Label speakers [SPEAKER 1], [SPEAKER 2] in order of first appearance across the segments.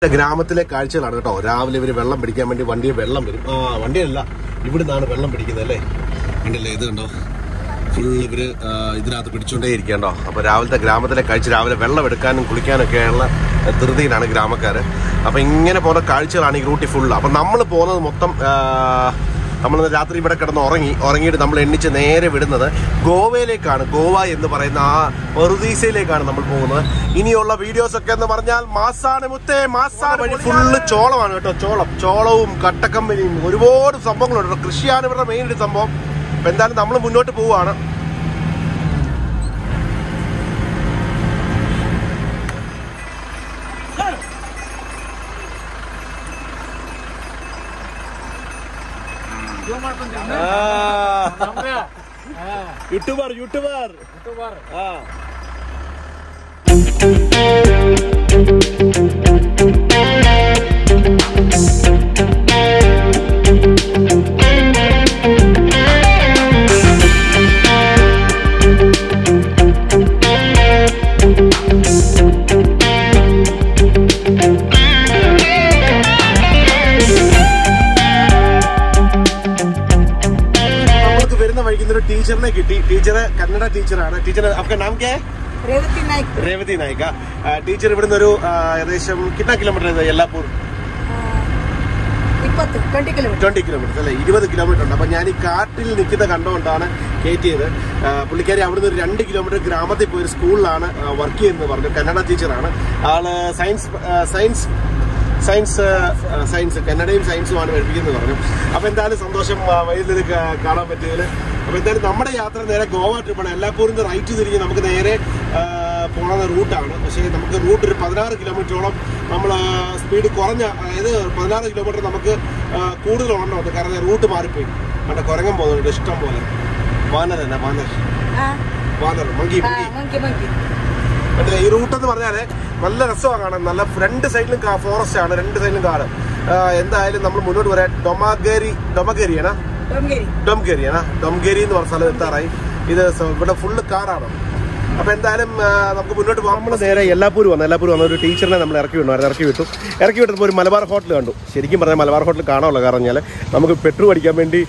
[SPEAKER 1] ഗ്രാമത്തിലെ കാഴ്ചകളാണ് കേട്ടോ. രാവിലെ ഇവര് വെള്ളം പിടിക്കാൻ വേണ്ടി വണ്ടിയെ വെള്ളം വരും. വണ്ടിയല്ല, ഇവിടെ നിന്നാണ് വെള്ളം പിടിക്കുന്നത് അല്ലേ. കണ്ടില്ലേ, ഇത് കണ്ടോ, ഫുള്ള് ഇവര് ഇതിനകത്ത് പിടിച്ചുകൊണ്ടേ ഇരിക്കണ്ടോ. അപ്പൊ രാവിലത്തെ ഗ്രാമത്തിലെ കാഴ്ച, രാവിലെ വെള്ളം എടുക്കാനും കുളിക്കാനൊക്കെയുള്ള ധൃതിയിലാണ് ഗ്രാമക്കാര്. അപ്പൊ ഇങ്ങനെ പോകുന്ന കാഴ്ചകളാണ് ഈ റൂട്ടിൽ ഫുള്ള്. അപ്പൊ നമ്മൾ പോകുന്നത് മൊത്തം നമ്മൾ രാത്രി ഇവിടെ കിടന്ന് ഉറങ്ങിയിട്ട് നമ്മൾ എണ്ണിച്ച് നേരെ വിടുന്നത് ഗോവയിലേക്കാണ്. ഗോവ എന്ന് പറയുന്ന ആ പെറുദീസയിലേക്കാണ് നമ്മൾ പോകുന്നത്. ഇനിയുള്ള വീഡിയോസ് ഒക്കെ എന്ന് പറഞ്ഞാൽ മാസാണ് മുത്തേ, മാസാണ്. വഴി ഫുള്ള് ചോളമാണ് കേട്ടോ. ചോളവും കട്ടക്കമ്പനിയും ഒരുപാട് സംഭവങ്ങളുണ്ട്. കൃഷിയാണ് ഇവരുടെ മെയിൻ ഒരു സംഭവം. അപ്പൊ എന്തായാലും നമ്മൾ മുന്നോട്ട് പോവുകയാണ്. YouTuber teacher kitty. Teacher Kannada teacher teacher आपका नाम क्या है? रेवती नाइक. टीचर इवि कितना किलोमीटर है? येल्लापूर 20 किलोमीटर अल्ले, 20 किलोमीटर ഉണ്ട്. അപ്പോൾ ഞാൻ ഈ കാട്ടിൽ നിൽക്കുന്ന കണ്ടുകൊണ്ടാണ് കയറ്റിയത്. പുള്ളിക്കാരി അവിടുന്ന് ഒരു 2 കിലോമീറ്റർ ഗ്രാമത്തിൽ പോയി ഒരു സ്കൂളിലാണ് വർക്ക് ചെയ്യുന്നത് പറഞ്ഞു. കന്നഡ ടീച്ചറാണ് ആള്. സയൻസ് കന്നഡയും സയൻസുമാണ് പഠിപ്പിക്കുന്നത് പറഞ്ഞു. അപ്പൊ എന്തായാലും സന്തോഷം വൈദ്യുതി കാണാൻ പറ്റിയതിൽ. അപ്പൊ എന്തായാലും നമ്മുടെ യാത്ര നേരെ ഗോവ ട്രിപ്പാണ്. എല്ലാപ്പൂരിൽ നിന്ന് റൈറ്റ് തിരിഞ്ഞ് നമുക്ക് നേരെ പോകുന്ന റൂട്ടാണ്. പക്ഷേ നമുക്ക് റൂട്ട് ഒരു 16 കിലോമീറ്ററോളം നമ്മൾ സ്പീഡ് കുറഞ്ഞ, അതായത് 16 കിലോമീറ്റർ നമുക്ക് കൂടുതലുണ്ടോ, കാരണം റൂട്ട് മാറിപ്പോയി. അവിടെ കുരങ്ങൻ പോകുന്നുണ്ട് ഇഷ്ടം പോലെ. Warner monkey. ഈ റൂട്ട് എന്ന് പറഞ്ഞാല് നല്ല രസമാണ് കാണാൻ. നല്ല രണ്ട് സൈഡിലും ഫോറസ്റ്റ് ആണ്, രണ്ട് സൈഡിലും കാട്. എന്തായാലും നമ്മൾ മുന്നോട്ട് പറയാം. ഡൊമഗേരി എന്ന് പറഞ്ഞ സ്ഥലം എത്താറായി. ഇത് ഇവിടെ ഫുള്ള് കാടാണ്. അപ്പൊ എന്തായാലും നമുക്ക് മുന്നോട്ട് പോകാം. നമ്മൾ നേരെ യെല്ലാപ്പൂർ വന്ന ഒരു ടീച്ചറിനെ നമ്മൾ ഇറക്കി വിട്ടപ്പോൾ ഒരു മലബാർ ഹോട്ടൽ കണ്ടു. ശരിക്കും പറഞ്ഞാൽ മലബാർ ഹോട്ടൽ കാണാനുള്ള കാരണം പറഞ്ഞാൽ നമുക്ക് പെട്രോൾ അടിക്കാൻ വേണ്ടി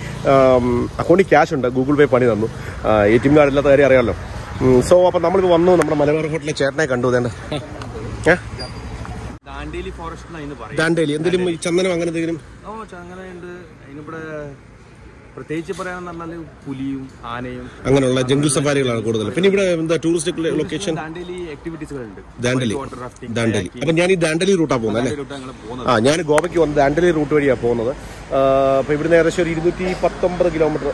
[SPEAKER 1] അക്കൗണ്ടിൽ ക്യാഷ് ഉണ്ട്, ഗൂഗിൾ പേ പണി തന്നു. ATM കാർഡ് ഇല്ലാത്ത കാര്യം അറിയാമല്ലോ. സോ അപ്പൊ നമ്മളിപ്പോ വന്നു, നമ്മുടെ മലബാർ ഹോട്ടലിലെ ചേട്ടനെ കണ്ടു. ദാണ്ടേലി എന്തെങ്കിലും ചന്ദനം അങ്ങനെ എന്തെങ്കിലും
[SPEAKER 2] പ്രത്യേകിച്ച് പറയാന്ന് പറഞ്ഞാൽ പുലിയും ആനയും
[SPEAKER 1] അങ്ങനെയുള്ള ജംഗിൾ സഫാരികളാണ് കൂടുതൽ. പിന്നെ ഇവിടെ എന്താ ടൂറിസ്റ്റ് ലൊക്കേഷൻ? ദാണ്ടേലി. അപ്പൊ ഞാൻ ഈ ദാണ്ടേലി റൂട്ടാണ് പോകുന്നത് അല്ലേ? ഞാൻ ഗോവയ്ക്ക് വന്ന് ദാണ്ടേലി റൂട്ട് വഴിയാണ് പോകുന്നത്. അപ്പൊ ഇവിടുന്ന് ഏകദേശം ഒരു 219 കിലോമീറ്റർ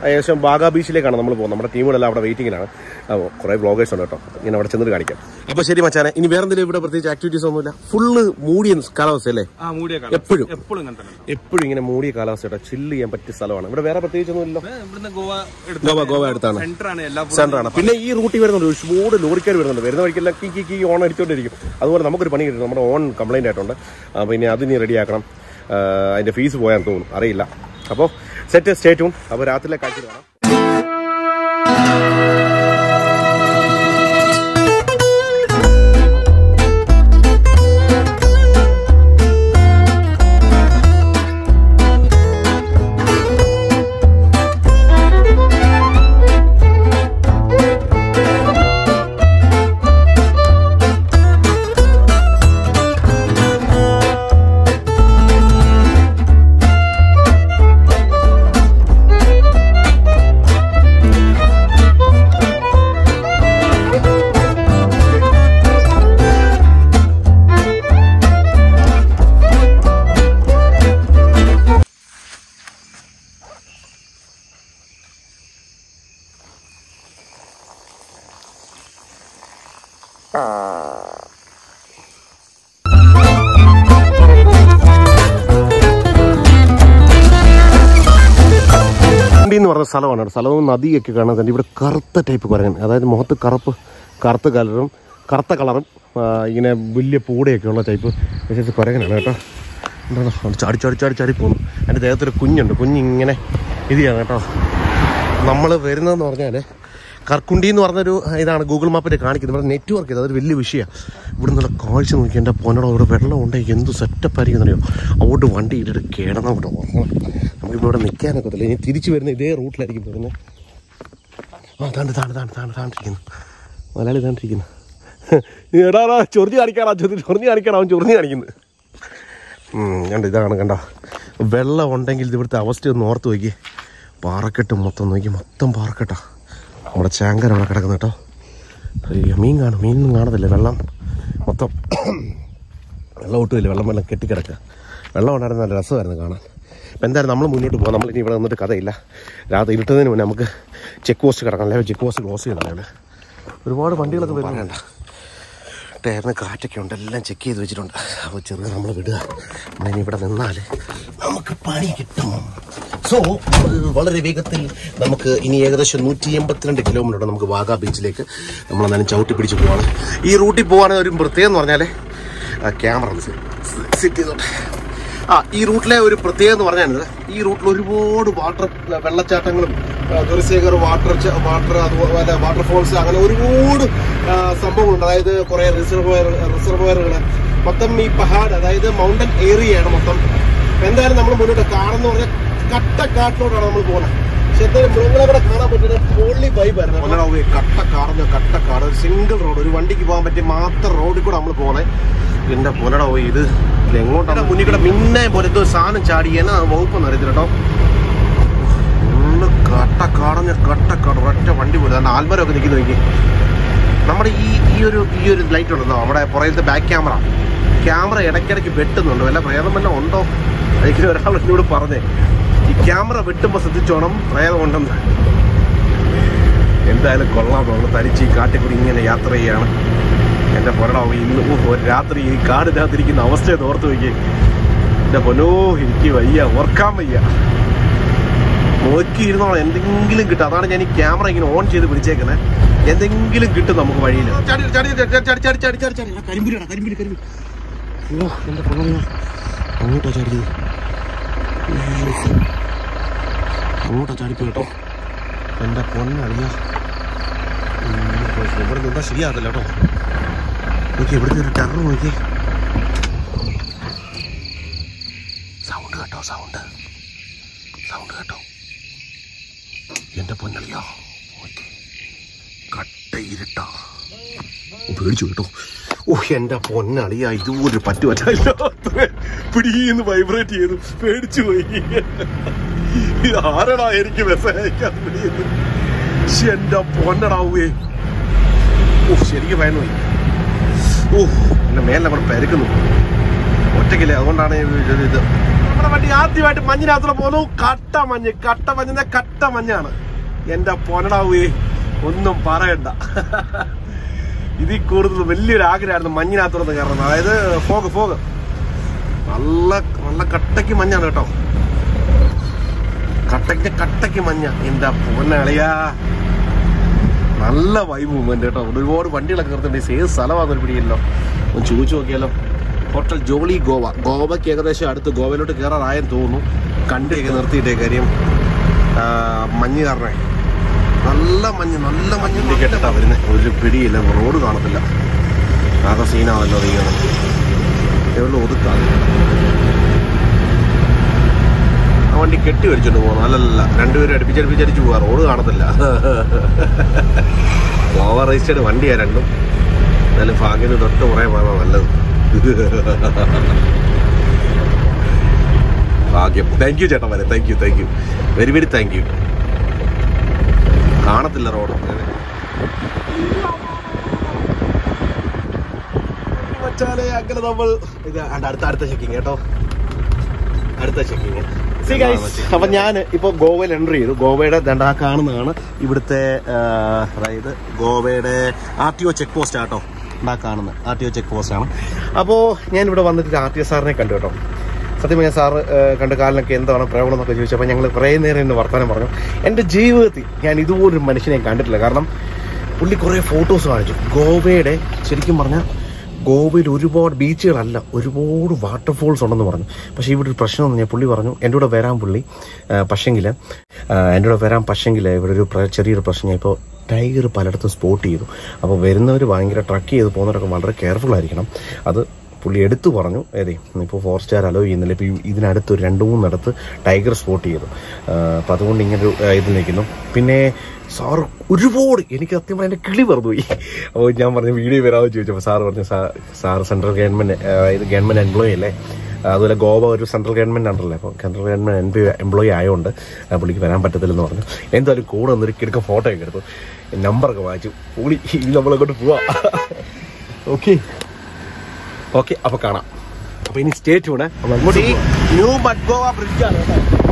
[SPEAKER 1] ഏകദേശം ബാഗ ബീച്ചിലേക്കാണ് നമ്മൾ പോകുന്നത്. നമ്മുടെ ടീമുകളെല്ലാം അവിടെ വെയിറ്റിംഗിലാണ്. കുറെ വ്ളോഗേഴ്സ് ഉണ്ട് കേട്ടോ, ഇങ്ങനെ അവിടെ ചെന്നിട്ട് കാണിക്കാം. അപ്പൊ ശരി മച്ചാനെ, ഇനി വേറെ എന്തെങ്കിലും ഇവിടെ പ്രത്യേകിച്ച് ആക്ടിവിറ്റീസ് ഒന്നുമില്ല? ഫുള്ള് മൂടിയ കാലാവസ്ഥ അല്ലേ? എപ്പോഴും ഇങ്ങനെ മൂടിയ കാലാവസ്ഥ കേട്ടോ. ചില്ല് ചെയ്യാൻ പറ്റിയ സ്ഥലമാണ്. ഇവിടെ വേറെ പ്രത്യേകിച്ചൊന്നും ഇല്ലല്ലോ. ഗോവ അടുത്താണ്, സെന്ററാണ്. പിന്നെ ഈ റൂട്ടിൽ വരുന്നുണ്ട് ഒരുപാട് ലോറിക്കാർ വരുന്നുണ്ട്. വരുന്ന വഴിക്കെല്ലാം കീ ഓൺ അടിച്ചോണ്ടിരിക്കും. അതുപോലെ നമുക്കൊരു പണി കിട്ടും. നമ്മുടെ ഓൺ കംപ്ലൈന്റ് ആയിട്ടുണ്ട്. പിന്നെ അതിനി റെഡിയാക്കണം. അതിന്റെ ഫീസ് പോയാന്ന് തോന്നുന്നു, അറിയില്ല. അപ്പോൾ സെറ്റ്, സ്റ്റേ ട്യൂൺ. അപ്പോൾ രാത്രിയിലെ കാഴ്ച കാണാം. എന്ന് പറഞ്ഞ സ്ഥലമാണ്. സ്ഥലവും നദിയൊക്കെ കാണാൻ. ഇവിടെ കറുത്ത ടൈപ്പ് കുരങ്ങൻ, അതായത് മുഖത്ത് കറുത്ത കളറും ഇങ്ങനെ വലിയ പൂടയൊക്കെ ഉള്ള ടൈപ്പ് കുരങ്ങനാണ് കേട്ടോ. എന്താണ് ചാടി പോകുന്നു. എൻ്റെ ദേഹത്തൊരു കുഞ്ഞുണ്ട്. കുഞ്ഞിങ്ങനെ ഇത് ചെയ്യാണ് കേട്ടോ. നമ്മൾ വരുന്നതെന്ന് പറഞ്ഞാൽ കർക്കുണ്ടി എന്ന് പറഞ്ഞൊരു ഇതാണ് ഗൂഗിൾ മാപ്പിൽ കാണിക്കുന്നത്. ഇവിടെ നെറ്റ്വർക്ക് ചെയ്ത് അതൊരു വലിയ വിഷയമാണ്. ഇവിടെ നിന്നുള്ള കാഴ്ച നോക്കി എൻ്റെ പൊന്നടോ ഇവിടെ വെള്ളം ഉണ്ടെങ്കിൽ എന്ത് സെറ്റപ്പ് ആയിരിക്കുന്നറിയോ. അങ്ങോട്ട് വണ്ടി ഇട്ടിട്ട് കിടന്ന് അങ്ങോട്ട് ഉറങ്ങണം. നമുക്കിപ്പോൾ ഇവിടെ നിൽക്കാനൊക്കത്തില്ല. ഇനി തിരിച്ചു വരുന്ന ഇതേ റൂട്ടിലായിരിക്കും വരുന്നത്. താണ്ടിരിക്കുന്നു മലയാളി താണ്ടിരിക്കുന്നു. എടാ ചൊറിഞ്ഞ് കാണിക്കണം അവൻ ചൊറിഞ്ഞ് കാണിക്കുന്നത്. കണ്ടോ ഇതാണ് കണ്ടോ വെള്ളം ഉണ്ടെങ്കിൽ ഇവിടുത്തെ അവസ്ഥ ഒന്ന് ഓർത്ത് നോക്കി. പാറക്കെട്ട് മൊത്തം നോക്കി, മൊത്തം പാറക്കെട്ടാ. നമ്മുടെ ചാങ്കര അവിടെ കിടക്കുന്നു കേട്ടോ. മീൻ കാണും, മീനൊന്നും കാണത്തില്ല. വെള്ളം മൊത്തം വെള്ളം ഒട്ടുമില്ല, വെള്ളം കെട്ടിക്കിടക്കുക. വെള്ളം ഉണ്ടായിരുന്ന നല്ല രസമായിരുന്നു കാണാൻ. അപ്പോൾ എന്തായാലും നമ്മൾ മുന്നോട്ട് പോകാം. നമ്മളിനി ഇവിടെ നിന്നിട്ട് കഥയില്ല. രാത്രി ഇരുട്ടുന്നതിന് മുന്നേ നമുക്ക് ചെക്ക് പോസ്റ്റ് കിടക്കാം. അല്ലെങ്കിൽ ചെക്ക് പോസ്റ്റ് ക്ലോസ് ചെയ്യണം. ഒരുപാട് വണ്ടികളൊക്കെ വരുന്നുണ്ട്. ടയറിന് കാറ്റൊക്കെ ഉണ്ട്, എല്ലാം ചെക്ക് ചെയ്ത് വെച്ചിട്ടുണ്ട്. അപ്പോൾ ചെറുത് നമ്മൾ വിടുക. നമ്മളിനി ഇവിടെ നിന്നാൽ നമുക്ക് പണി കിട്ടും. സോ വളരെ വേഗത്തിൽ നമുക്ക് ഇനി ഏകദേശം 182 കിലോമീറ്റർ നമുക്ക് വാഗാ ബീച്ചിലേക്ക് നമ്മളെന്നാലും ചവിട്ടി പിടിച്ച് പോവാണ്. ഈ റൂട്ടിൽ പോകാനുള്ള ഒരു പ്രത്യേകം എന്ന് പറഞ്ഞാൽ ക്യാമറ സെറ്റ് ചെയ്തോട്ടെ. ഈ റൂട്ടിലെ ഒരു പ്രത്യേകത എന്ന് പറഞ്ഞാൽ ഈ റൂട്ടിൽ ഒരുപാട് വെള്ളച്ചാട്ടങ്ങളും ദുരസേഖർ അതുപോലെ വാട്ടർഫോൾസ് അങ്ങനെ ഒരുപാട് സംഭവങ്ങളുണ്ട്. അതായത് കുറേ റിസർവോയറുകൾ മൊത്തം ഈ പഹാഡ് അതായത് മൗണ്ടൻ ഏരിയയാണ് മൊത്തം. എന്തായാലും നമ്മൾ മുന്നോട്ട് കാണുന്ന പറഞ്ഞാൽ കട്ടക്കാട്ടിലോട്ടാണ് നമ്മൾ പോകുന്നത്. പക്ഷെ എന്തായാലും മൃഗങ്ങളെ കാണാൻ പറ്റുന്ന പൊള്ളി വൈബായിരുന്നു. കട്ടക്കാട് ഒരു സിംഗിൾ റോഡ്, ഒരു വണ്ടിക്ക് പോകാൻ പറ്റിയ മാത്രം റോഡിൽ കൂടെ നമ്മൾ പോകുന്നത്. എന്റെ പുനട പോയി ഇത് എങ്ങോട്ടാണ് മുന്നിൽ കൂടെ മിന്നെ പോലത്തെ ഒരു സാധനം ചാടി എന്നാ വകുപ്പൊന്നും അറിയത്തില്ല കേട്ടോ. ഫുള്ള് കട്ടക്കാട് ഒറ്റ വണ്ടി പോലെ തന്നെ ആൽമരമൊക്കെ നിൽക്കുന്ന നോക്കി. നമ്മുടെ ഈ ഒരു ലൈറ്റ് ഉണ്ടല്ലോ നമ്മുടെ പുറകിലത്തെ ബാക്ക് ക്യാമറ ഇടയ്ക്കിടയ്ക്ക് വെട്ടുന്നുണ്ട്. വല്ല പ്രേതം വല്ല ഉണ്ടോ? അതൊക്കെ ഒരാൾ എന്നോട് പറഞ്ഞേ, ഈ ക്യാമറ വെട്ടുമ്പോൾ ശ്രദ്ധിച്ചോണം പ്രേതം ഉണ്ടെന്ന്. എന്തായാലും കൊള്ളാം. നമ്മൾ തനിച്ച് ഈ കാട്ടിക്കൂടി ഇങ്ങനെ യാത്ര ചെയ്യാണ്. എൻ്റെ പൊന്നടാവും ഇന്ന് ഒരു രാത്രി ഈ കാടിനകത്തിരിക്കുന്ന അവസ്ഥയെ ഓർത്ത് വയ്ക്കുക. എൻ്റെ പൊന്നോ എനിക്ക് വയ്യ, ഓർക്കാൻ വയ്യ. നോക്കിയിരുന്നോളാം എന്തെങ്കിലും കിട്ടും. അതാണ് ഞാൻ ഈ ക്യാമറ ഇങ്ങനെ ഓൺ ചെയ്ത് പിടിച്ചേക്കുന്നത്. എന്തെങ്കിലും കിട്ടും നമുക്ക് വഴിയിൽ. കരിമ്പുരി ഓ എൻ്റെ പൊന്നോ അങ്ങോട്ടാ ചാടിയത്, അങ്ങോട്ടാ ചാടിപ്പോ കേട്ടോ. എൻ്റെ പൊന്നറിയ ഇവിടെ നിന്നാ ശരിയാകത്തില്ല കേട്ടോ. നോക്കി ഇവിടുത്തെ ഒരു ടെറർ നോക്കി. സൗണ്ട് കേട്ടോ എൻ്റെ പൊന്നളിയാ. കട്ടയിരുട്ടാ, പേടിച്ചു കേട്ടോ. ഓ എൻ്റെ പൊന്നളിയാ, ഇതുപോലെ പറ്റുമല്ല. പിടിയെന്ന് വൈബ്രേറ്റ് ചെയ്തു, പേടിച്ചു പോയി. ആരടാ എനിക്ക് മെസ്സേജ് അയക്കാൻ പിടിയെന്ന്. എൻ്റെ പൊന്നടാവേ. ഓ ശരിക്കും ഭയന്നു പോയി. ഓ എൻ്റെ മേലെ നമ്മൾ പെരുക്കുന്നു ഒറ്റയ്ക്കില്ലേ, അതുകൊണ്ടാണ് ഇത്. നമ്മുടെ വണ്ടി ആദ്യമായിട്ട് മഞ്ഞിനകത്തൂടെ പോകുന്നു. കട്ട മഞ്ഞാണ്. എൻ്റെ പൊന്നടാവേ ഒന്നും പറയണ്ട. ഇതിൽ കൂടുതൽ വലിയൊരു ആഗ്രഹമായിരുന്നു മഞ്ഞിനകത്തൂടെ കയറുന്നത്. അതായത് ഫോഗ് നല്ല കട്ടയ്ക്ക് മഞ്ഞാണ് കേട്ടോ. കട്ടയ്ക്ക് മഞ്ഞ. എൻ്റെ പൊന്നളിയാ നല്ല വൈബ് മൂവ്മെന്റ് കേട്ടോ. ഒരുപാട് വണ്ടികളൊക്കെ കയറുന്നുണ്ട്. ഏത് സ്ഥലമാണെന്നൊരു പിടിയല്ലോ. ഒന്ന് ചോദിച്ചു നോക്കിയാലോ. ഹോട്ടൽ ജോളി ഗോവയ്ക്ക് ഏകദേശം അടുത്ത് ഗോവയിലോട്ട് കയറാറായെന്ന് തോന്നുന്നു. കണ്ടൊക്കെ നിർത്തിയിട്ടേ കാര്യം മഞ്ഞ് കാരണേ. നല്ല മഞ്ഞ് കേട്ടാ വരുന്നത്. ഒരു പിടിയില്ല, റോഡ് കാണത്തില്ല. ആകെ സീനാണല്ലോ അറിയുന്നത്. എവിടെ ഒതുക്കാതെ ആ വണ്ടി കെട്ടി വലിച്ചോണ്ട് പോകുന്നു. അല്ലല്ല, രണ്ടുപേരും അടുപ്പിച്ചടിപ്പിച്ചടിച്ച് പോവാ. റോഡ് കാണത്തില്ല. ഓവർ രജിസ്റ്റേഡ് വണ്ടിയാ രണ്ടും. എന്നാലും ഭാഗ്യത്തിന് തൊട്ട് കുറേ പോകാൻ നല്ലത്. ഭാഗ്യം. താങ്ക് യു ചേട്ടന്മാരെ, thank you very thank you. കാണത്തില്ല റോഡ്. വച്ചാലേ അങ്ങനെ നമ്മൾ ഇത് അടുത്ത ചെക്കിങ് കേട്ടോ. അടുത്ത ചെക്കിങ്. അപ്പൊ ഞാൻ ഇപ്പൊ ഗോവയിൽ എൻട്രി ചെയ്തു. ഗോവയുടെ ദണ്ടാ കാണുന്നതാണ് ഇവിടുത്തെ, അതായത് ഗോവയുടെ RTO ചെക്ക് പോസ്റ്റ് ആട്ടോ. കാണുന്നത് RTO ചെക്ക് പോസ്റ്റ് ആണ്. അപ്പോൾ ഞാൻ ഇവിടെ വന്നിട്ട് RTO സാറിനെ കണ്ടു കേട്ടോ. സത്യം പറഞ്ഞാൽ സാറ് കണ്ട കാലിനൊക്കെ എന്താണ് പ്രോബ്ലം എന്നൊക്കെ ചോദിച്ചപ്പോൾ ഞങ്ങൾ കുറേ നേരം ഇന്ന് വർത്തമാനം പറഞ്ഞു. എൻ്റെ ജീവിതത്തിൽ ഞാൻ ഇതുപോലൊരു മനുഷ്യനെ കണ്ടിട്ടില്ല. കാരണം പുള്ളി കുറേ ഫോട്ടോസ് കാണിച്ചു. ഗോവയുടെ ശരിക്കും പറഞ്ഞാൽ ഗോവയിൽ ഒരുപാട് ബീച്ചുകളല്ല, ഒരുപാട് വാട്ടർഫോൾസ് ഉണ്ടെന്ന് പറഞ്ഞു. പക്ഷേ ഇവിടെ ഒരു പ്രശ്നം എന്ന് ഞാൻ പുള്ളി പറഞ്ഞു എൻ്റെ കൂടെ വരാൻ പുള്ളി പക്ഷെങ്കിൽ ഇവിടെ ഒരു ചെറിയൊരു പ്രശ്നം ഞാൻ ഇപ്പോൾ ടൈഗർ പലയിടത്തും സ്പോട്ട് ചെയ്തു. അപ്പോൾ വരുന്നവർ ഭയങ്കര ട്രക്ക് ചെയ്ത് പോകുന്നവരൊക്കെ വളരെ കെയർഫുൾ ആയിരിക്കണം. അത് പുള്ളി എടുത്തു പറഞ്ഞു. ഇപ്പോൾ 4 സ്റ്റാർ അലോ ചെയ്യുന്നില്ല. ഇപ്പോൾ ഇതിനടുത്ത് ഒരു 2-3 ഇടത്ത് ടൈഗർ സ്പോട്ട് ചെയ്തു. അപ്പോൾ അതുകൊണ്ട് ഇങ്ങനൊരു ഇത് നിൽക്കുന്നു. പിന്നെ സാറ് ഒരുപാട് എനിക്ക് സത്യം പറഞ്ഞാൽ എൻ്റെ കിളി പറഞ്ഞുപോയി. അപ്പോൾ ഞാൻ പറഞ്ഞു വീഡിയോ വരാമെന്ന് ചോദിച്ചപ്പോൾ സാറ് പറഞ്ഞു sir central government government employee അല്ലേ, അതുപോലെ ഗോവ ഒരു സെൻട്രൽ ഗവൺമെൻറ് ഉണ്ടല്ലോ, അപ്പോൾ സെൻട്രൽ ഗവൺമെൻറ് എംപ്ലോയി ആയതുകൊണ്ട് പുള്ളിക്ക് വരാൻ പറ്റത്തില്ലെന്ന് പറഞ്ഞു. എന്തായാലും കൂടെ വന്നൊരു കിടക്ക ഫോട്ടോ ഒക്കെ എടുത്തു, നമ്പറൊക്കെ വായിച്ചു. പുള്ളി ഇനി നമ്മളെക്കൊണ്ട് പോവാം. ഓക്കെ അപ്പോൾ കാണാം. അപ്പോൾ ഇനി സ്റ്റേ ട്യൂണ്. ന്യൂ മഡ്ഗോവ ബ്രിഡ്ജാണ് കേട്ടോ.